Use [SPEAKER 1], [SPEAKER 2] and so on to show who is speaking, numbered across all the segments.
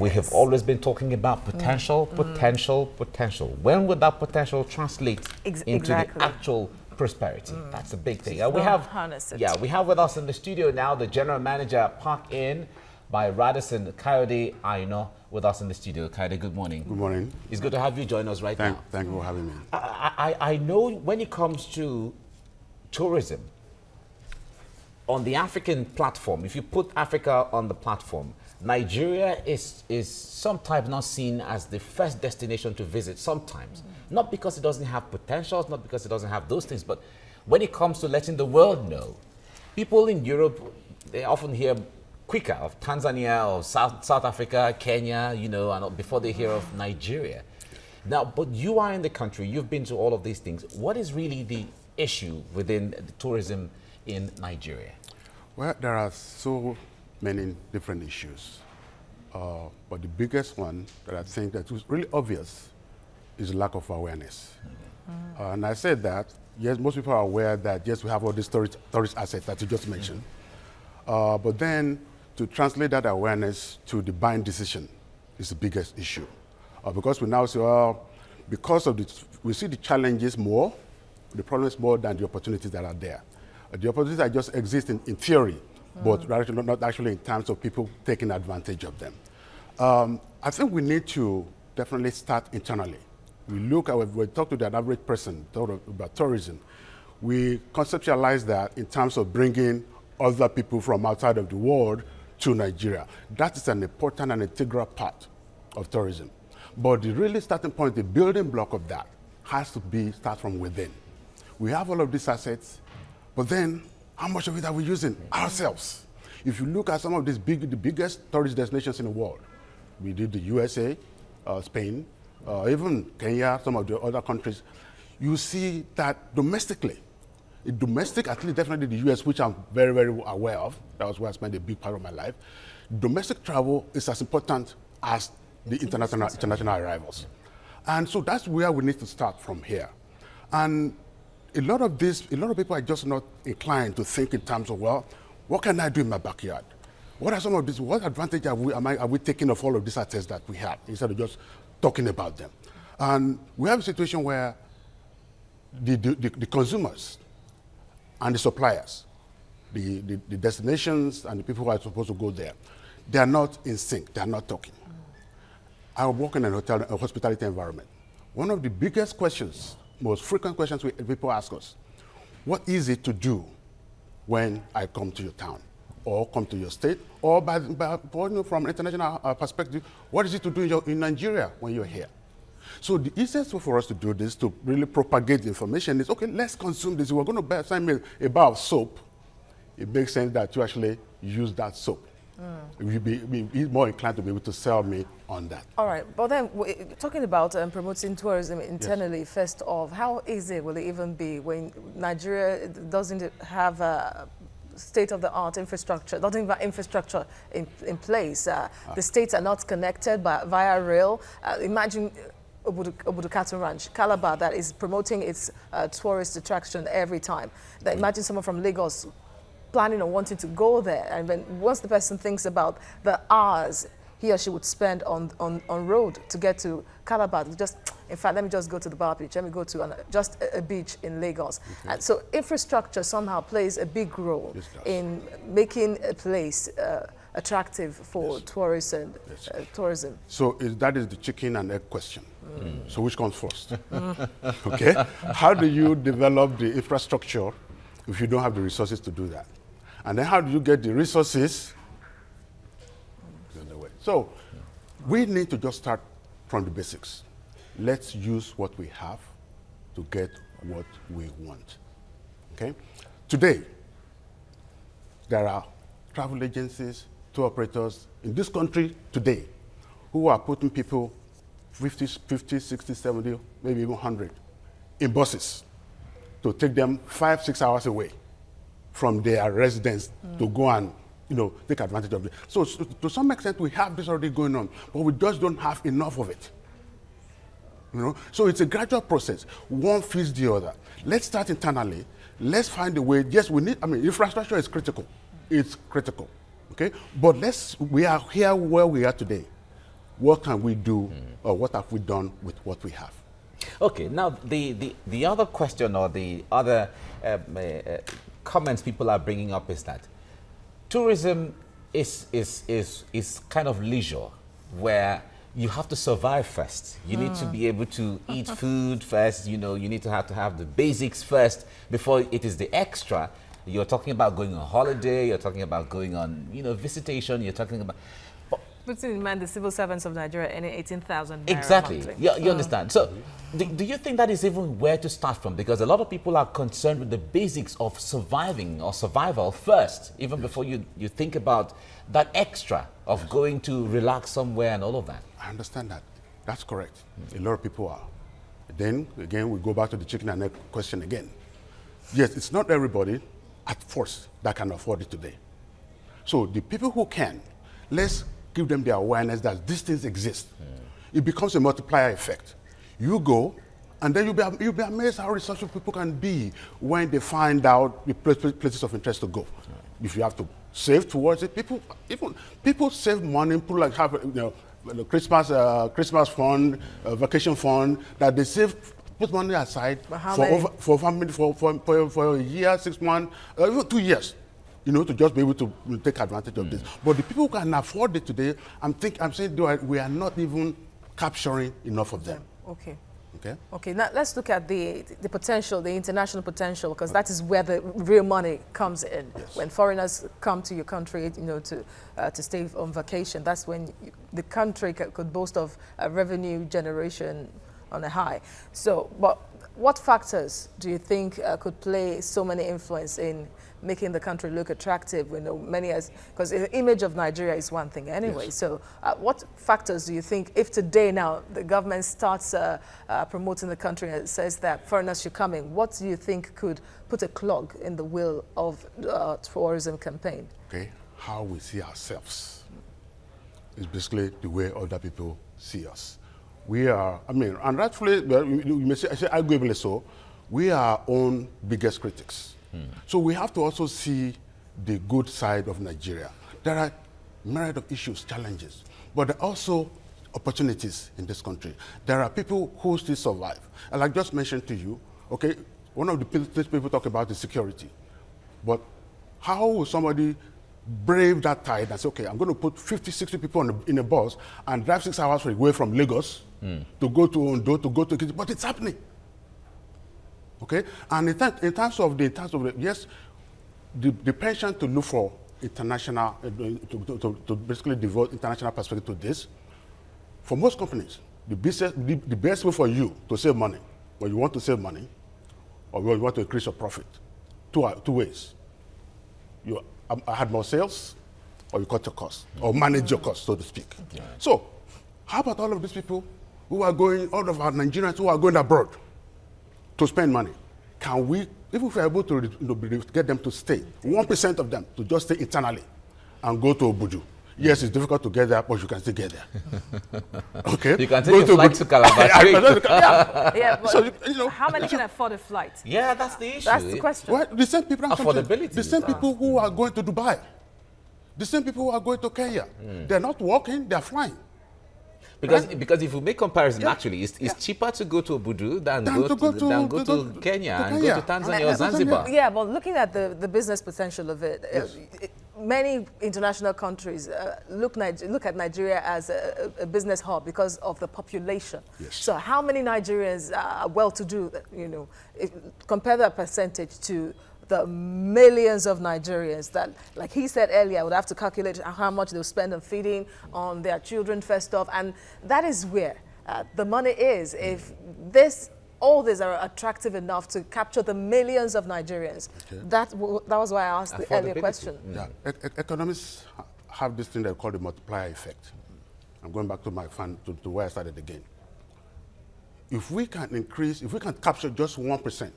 [SPEAKER 1] We have always been talking about potential, potential. When would that potential translate into the actual prosperity? That's a big thing. We have with us in the studio now the General Manager at Park Inn by Radisson, Kayode Aino, with us in the studio. Kayode, good morning.
[SPEAKER 2] Good morning.
[SPEAKER 1] It's good to have you join us now.
[SPEAKER 2] Thank you for having me.
[SPEAKER 1] I know when it comes to tourism, on the African platform, if you put Africa on the platform, Nigeria is sometimes not seen as the first destination to visit sometimes. Not because it doesn't have potentials, not because it doesn't have those things, but when it comes to letting the world know, people in Europe, they often hear quicker of Tanzania or South Africa, Kenya, you know, and before they hear of Nigeria. Now, but you are in the country, you've been to all of these things. What is really the issue within the tourism in Nigeria?
[SPEAKER 2] Well, there are so many different issues. But the biggest one that I think that is really obvious is lack of awareness. And I said that, yes, most people are aware that, yes, we have all these tourist assets that you just mentioned. But then to translate that awareness to the buying decision is the biggest issue. Because we now say, well, because of we see the challenges more, the problems more than the opportunities that are there. The opportunities that just exist in theory, but not actually in terms of people taking advantage of them. I think we need to definitely start internally. We look at, we talk to the average person about tourism. We conceptualize that in terms of bringing other people from outside of the world to Nigeria. That is an important and integral part of tourism. But the really starting point, the building block of that, has to start from within. We have all of these assets, but then how much of it are we using ourselves? If you look at some of these the biggest tourist destinations in the world, we did the USA, Spain, even Kenya, some of the other countries, you see that domestically, at least definitely the US, which I'm very, very aware of, that was where I spent a big part of my life, domestic travel is as important as the international arrivals. And so that's where we need to start from here. And a lot of people are just not inclined to think in terms of, well, what can I do in my backyard? What are some of these, what advantage are we taking of all of these assets that we have, instead of just talking about them? And we have a situation where the consumers and the suppliers, the destinations and the people who are supposed to go there, they are not in sync, they are not talking. I work in a hospitality environment. One of the biggest questions, most frequent questions people ask us, what is it to do when I come to your town or come to your state, or from an international perspective, what is it to do in Nigeria when you're here? So the easiest way for us to do this, to really propagate the information, is, okay, let's consume this. If we're going to buy a bar of soap, it makes sense that you actually use that soap. You'll be more inclined to be able to sell me on that. All right,
[SPEAKER 3] but then talking about promoting tourism internally, yes. First off, how easy will it even be when Nigeria doesn't have a state-of-the-art infrastructure, doesn't have infrastructure in place? The states are not connected via rail. Imagine Obudu Cattle Ranch, Calabar, that is promoting its tourist attraction every time. Imagine someone from Lagos planning on wanting to go there, and then once the person thinks about the hours he or she would spend on road to get to Calabar, in fact, let me just go to the bar beach, let me go to just a beach in Lagos. Okay. And so infrastructure somehow plays a big role in making a place attractive for tourism.
[SPEAKER 2] So that is the chicken and egg question. So which comes first? Okay, how do you develop the infrastructure if you don't have the resources to do that? And then how do you get the resources? So we need to just start from the basics. Let's use what we have to get what we want. Okay? Today, there are travel agencies, tour operators in this country today who are putting people 50, 60, 70, maybe even 100 in buses to take them 5-6 hours away from their residence to go and take advantage of it. So to some extent, we have this already going on, but we just don't have enough of it. So it's a gradual process. One feeds the other. Let's start internally. Let's find a way. Yes, we need, infrastructure is critical. It's critical, okay? But we are here where we are today what can we do, or what have we done with what we have?
[SPEAKER 1] Okay, now the other question or the other comments people are bringing up is that tourism is kind of leisure, where you have to survive first. You need to be able to eat food first. You know, you need to have the basics first before it is the extra. You're talking about going on holiday. You're talking about going on, you know, visitation. You're talking about.
[SPEAKER 3] Putting in mind the civil servants of Nigeria earning 18,000 naira
[SPEAKER 1] Exactly.
[SPEAKER 3] monthly.
[SPEAKER 1] Yeah, you understand. So, do you think that is even where to start from? Because a lot of people are concerned with the basics of surviving or survival first, even before you think about that extra of going to relax somewhere and all of that.
[SPEAKER 2] I understand that. That's correct. A lot of people are. Then, again, we go back to the chicken and egg question again. Yes, it's not everybody at first that can afford it today. So the people who can, let's give them the awareness that these things exist. It becomes a multiplier effect. You go, and then you'll be amazed how resourceful people can be when they find out the places of interest to go. If you have to save towards it, people save money. People like have the Christmas fund, vacation fund that they save. Put money aside for a year, 6 months, even 2 years, you know, to just be able to take advantage of this. But the people who can afford it today, I'm saying we are not even capturing enough of them.
[SPEAKER 3] Okay.
[SPEAKER 2] Okay. Okay.
[SPEAKER 3] Now let's look at the potential, the international potential, because that is where the real money comes in.
[SPEAKER 2] Yes.
[SPEAKER 3] When foreigners come to your country, you know, to stay on vacation, that's when the country could boast of a revenue generation on a high. So, but what factors do you think could play so many influence in making the country look attractive? We know many as, because the image of Nigeria is one thing anyway. Yes. So what factors do you think, if today now the government starts promoting the country and says that foreigners should come in, what do you think could put a clog in the wheel of tourism campaign? Okay,
[SPEAKER 2] how we see ourselves is basically the way other people see us. We are, I mean, and rightfully, you may say arguably so, we are our own biggest critics. So we have to also see the good side of Nigeria. There are myriad of issues, challenges, but there are also opportunities in this country. There are people who still survive. And like I just mentioned to you, okay, one of the things people talk about is security. But how will somebody brave that tide and say, okay, I'm going to put 50, 60 people in a bus and drive 6 hours away from Lagos to go to Ondo, to go to Kitty, but it's happening. Okay, and in terms of the yes, the pension to look for international, to basically devote international perspective to this, for most companies, the best way for you to save money, when you want to save money, or when you want to increase your profit, two ways. You add more sales, or you cut your costs, or manage your costs, so to speak. Okay. So, how about all of these people who are going, all of our Nigerians who are going abroad to spend money? Can we, if we're able to get them to stay, 1% of them to just stay internally and go to Obuju? Yes, it's difficult to get there, but you can still get there. Okay?
[SPEAKER 1] You can take a flight to Calabar.
[SPEAKER 3] Yeah, but so, you know, how many can afford a flight?
[SPEAKER 1] Yeah, that's the issue.
[SPEAKER 3] That's the question.
[SPEAKER 2] Well, the same people,
[SPEAKER 1] affordability.
[SPEAKER 2] The same people who are going to Dubai, the same people who are going to Kenya, they're not walking, they're flying.
[SPEAKER 1] Because if you make comparison, actually, it's cheaper to go to Obudu than go to Kenya and go to Tanzania or Zanzibar.
[SPEAKER 3] Yeah, but looking at the business potential of it, many international countries look at Nigeria as a business hub because of the population. Yes. So how many Nigerians are well-to-do, you know, compare that percentage to the millions of Nigerians that, like he said earlier, would have to calculate how much they'll spend on feeding on their children first off. And that is where the money is. If all these are attractive enough to capture the millions of Nigerians. Okay. That was why I asked the earlier question.
[SPEAKER 2] Yeah. Economists have this thing they call the multiplier effect. I'm going back to to where I started again. If we can capture just 1%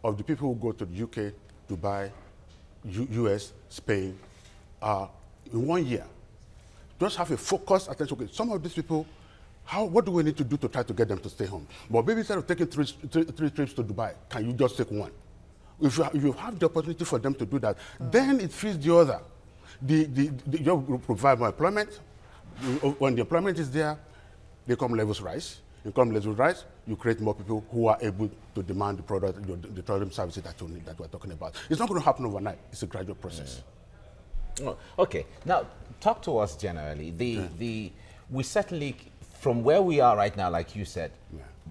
[SPEAKER 2] of the people who go to the UK, Dubai, US, Spain, in 1 year, just have a focused attention. Okay, some of these people, what do we need to do to try to get them to stay home? But maybe instead of taking three trips to Dubai, can you just take one? If you have the opportunity for them to do that, then it feeds the other. You provide more employment, When the employment is there, the income levels rise. Income levels rise, you create more people who are able to demand the product, the tourism services that you need, that we're talking about. It's not going to happen overnight. It's a gradual process.
[SPEAKER 1] Oh, okay. Now, talk to us generally. We certainly, from where we are right now, like you said,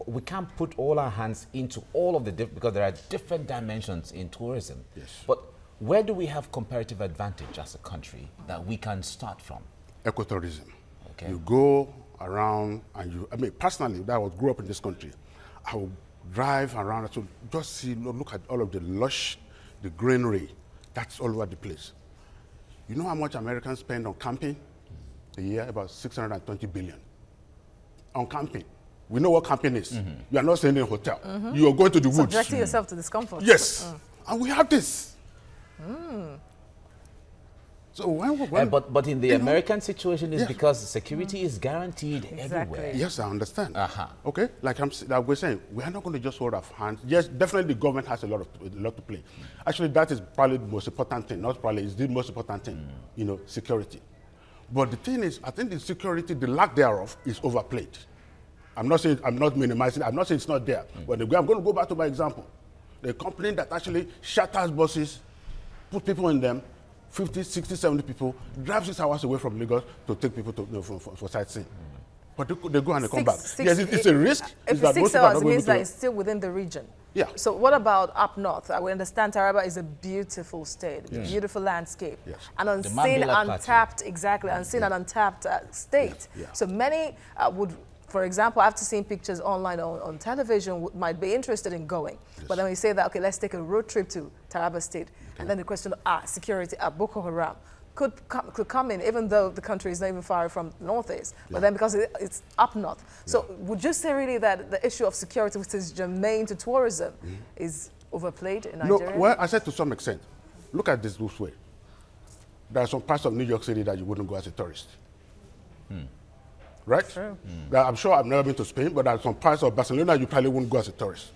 [SPEAKER 1] we can't put all our hands into all of the because there are different dimensions in tourism.
[SPEAKER 2] Yes.
[SPEAKER 1] But where do we have comparative advantage as a country that we can start from?
[SPEAKER 2] Ecotourism.
[SPEAKER 1] Okay.
[SPEAKER 2] You go around and I mean, personally, that I grew up in this country, I would drive around to just see, look at all of the lush, the greenery, that's all over the place. You know how much Americans spend on camping a year? About 620 billion on camping. We know what camping is. You are not staying in a hotel. You are going to the woods.
[SPEAKER 3] Subjecting yourself to discomfort.
[SPEAKER 2] Yes. And we have this. So
[SPEAKER 1] but in the American situation, is because security is guaranteed everywhere.
[SPEAKER 2] Yes, I understand. Okay, like we're saying, we are not going to just hold our hands. Yes, definitely the government has a lot to play. Actually, that is probably the most important thing. Not probably, it's the most important thing. You know, security. But the thing is, I think the security, the lack thereof, is overplayed. I'm not saying, I'm not minimizing, I'm not saying it's not there. But I'm going to go back to my example. The company that actually charters buses, put people in them, 50, 60, 70 people, drive 6 hours away from Lagos to take people to, for sightseeing. But they go and they come back. Yes, it's a risk.
[SPEAKER 3] If it's 6 hours, it means that it's still within the region.
[SPEAKER 2] Yeah.
[SPEAKER 3] So what about up north? We understand Taraba is a beautiful state, beautiful landscape, an unseen, untapped, unseen and untapped state. So many would, for example, after seeing pictures online on television, might be interested in going. But then we say that, okay, let's take a road trip to Taraba State. And then the question of security at Boko Haram could come in, even though the country is not even far from the northeast. But then because it's up north. So would you say really that the issue of security, which is germane to tourism, is overplayed in Nigeria?
[SPEAKER 2] No, well, I said to some extent. Look at this way. There are some parts of New York City that you wouldn't go as a tourist. Right?
[SPEAKER 3] True.
[SPEAKER 2] I'm sure I've never been to Spain, but there are some parts of Barcelona you probably wouldn't go as a tourist.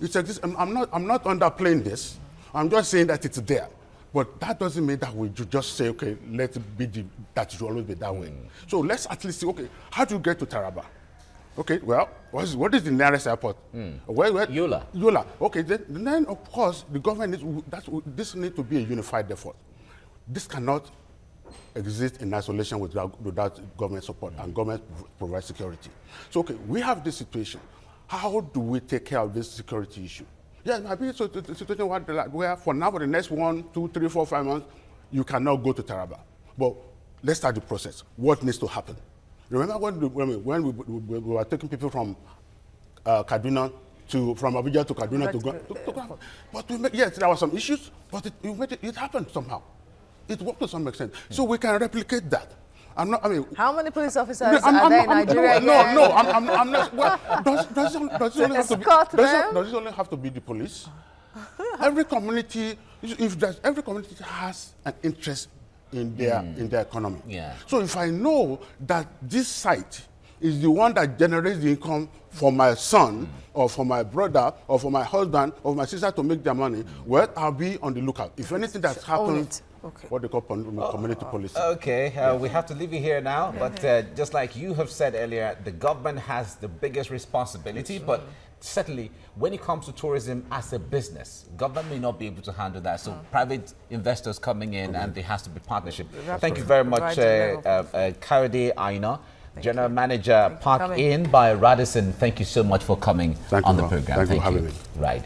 [SPEAKER 2] It's exists. I'm not underplaying this. I'm just saying that it's there. But that doesn't mean that we just say, okay, let it be that it should always be that way. So let's at least say, okay, how do you get to Taraba? Okay, well, what is the nearest airport? Where?
[SPEAKER 1] Yola.
[SPEAKER 2] Yola. Okay, then of course the government this needs to be a unified effort. This cannot exist in isolation without government support, and government provides security. So okay, we have this situation. How do we take care of this security issue? Yeah, I mean, so the situation where for now, for the next 1, 2, 3, 4, 5 months, you cannot go to Taraba. But let's start the process. What needs to happen? Remember when we were taking people from Kaduna from Abuja to Kaduna to go? But yes, there were some issues, but it happened somehow. It worked to some extent. So we can replicate that.
[SPEAKER 3] How many police officers are there in Nigeria?
[SPEAKER 2] I'm not. Well, does it only have to be the police? Every community, every community has an interest in their economy. So if I know that this site is the one that generates the income for my son or for my brother or for my husband or my sister to make their money, well, I'll be on the lookout. If anything that happens, what they call community policing.
[SPEAKER 1] Okay, we have to leave you here now, but just like you have said earlier, the government has the biggest responsibility, but certainly when it comes to tourism as a business, government may not be able to handle that. So private investors coming in and there has to be partnership. Thank you very much, Kayode Aina, General Manager, Park Inn by Radisson. Thank you so much for coming on the program.
[SPEAKER 2] Thank you for having me.
[SPEAKER 1] Right.